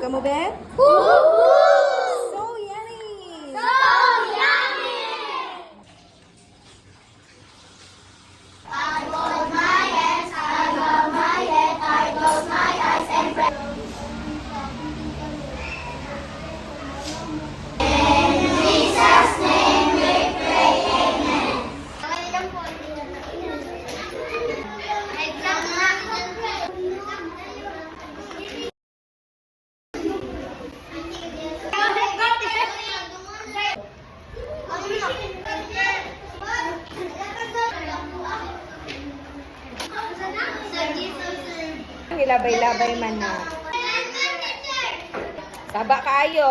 Kamu, Ben? Woohoo! So yummy! So yummy! I close my eyes, I rub my head, I close my eyes and pray. In Jesus' name we pray, amen. Ilabay-labay man na. Taba kayo.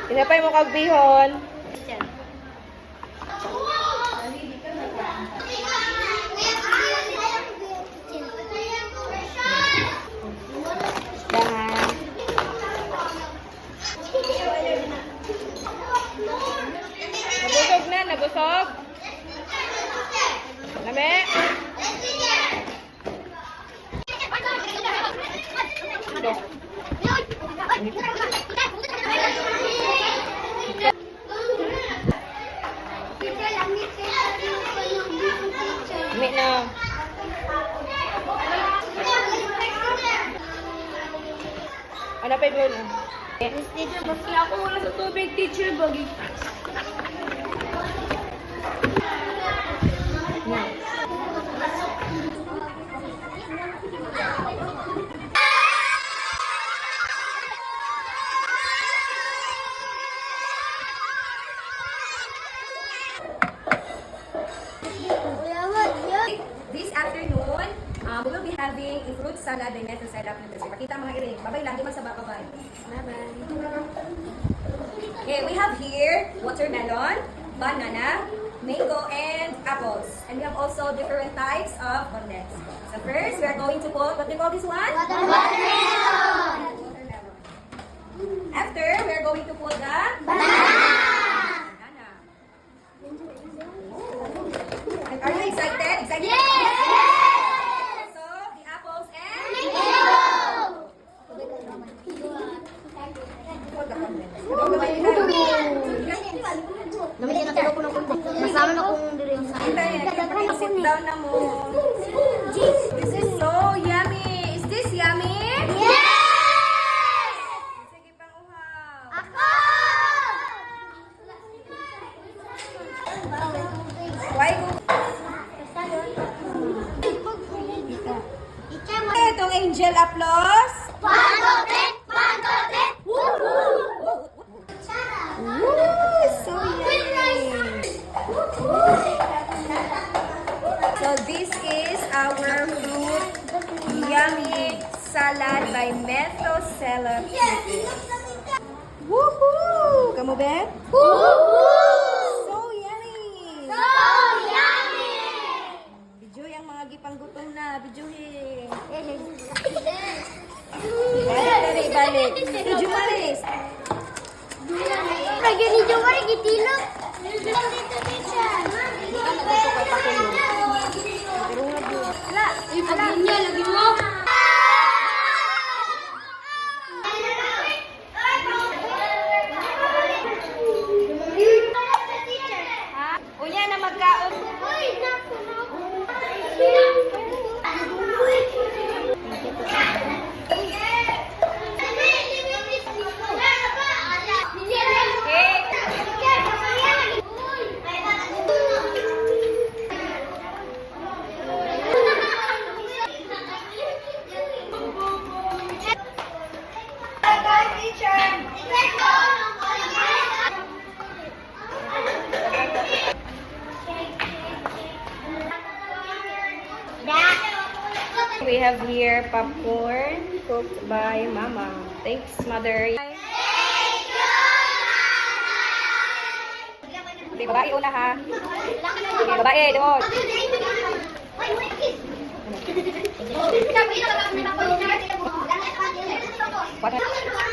Inapay mo kagbihon. Dahan. Nabusog na, nabusog. Lame. Lame na. Ano pa yun? Teacher, bakit ako wala sa tubig, teacher? Bagi. This afternoon, we will be having a fruit salad by Metro Salad Nutrition. Pakita mga iring. Babay lang, di man sa babay. Bye-bye. Okay, we have here watermelon, banana, mango, and apples. And we have also different types of bonnets. So first, we are going to put, what do you call this one? Watermelon! After, we are going to put the Banana! And are you excited? Excited? Yes! So, the apples and Mango! Namigyan na tulog ko ng kubo. Masama na kung diri yung sa Sit down na mo. This is so yummy. Is this yummy? Yes! Sige pang uhaw. Ako! Why go? Itong angel applause. Pantotet! Pantotet! Woo-hoo! Ooh, so yummy. So this is our fruit yummy salad by Metro Salad. Woohoo! Kamu, Ben? Woo-hoo! So yummy! So yummy! Bidyo yung mga gipanggutom na. Bidyohin. Balik, balik. Bidyo malis. Lagi ni Jomari gitilok. Dito teacher. Ala, Niya lagi mo. ha? Unya na magkaon. We have here popcorn cooked by Mama. Thanks, Mother. Thank you, babae una ha. Okay, babae, doon. What?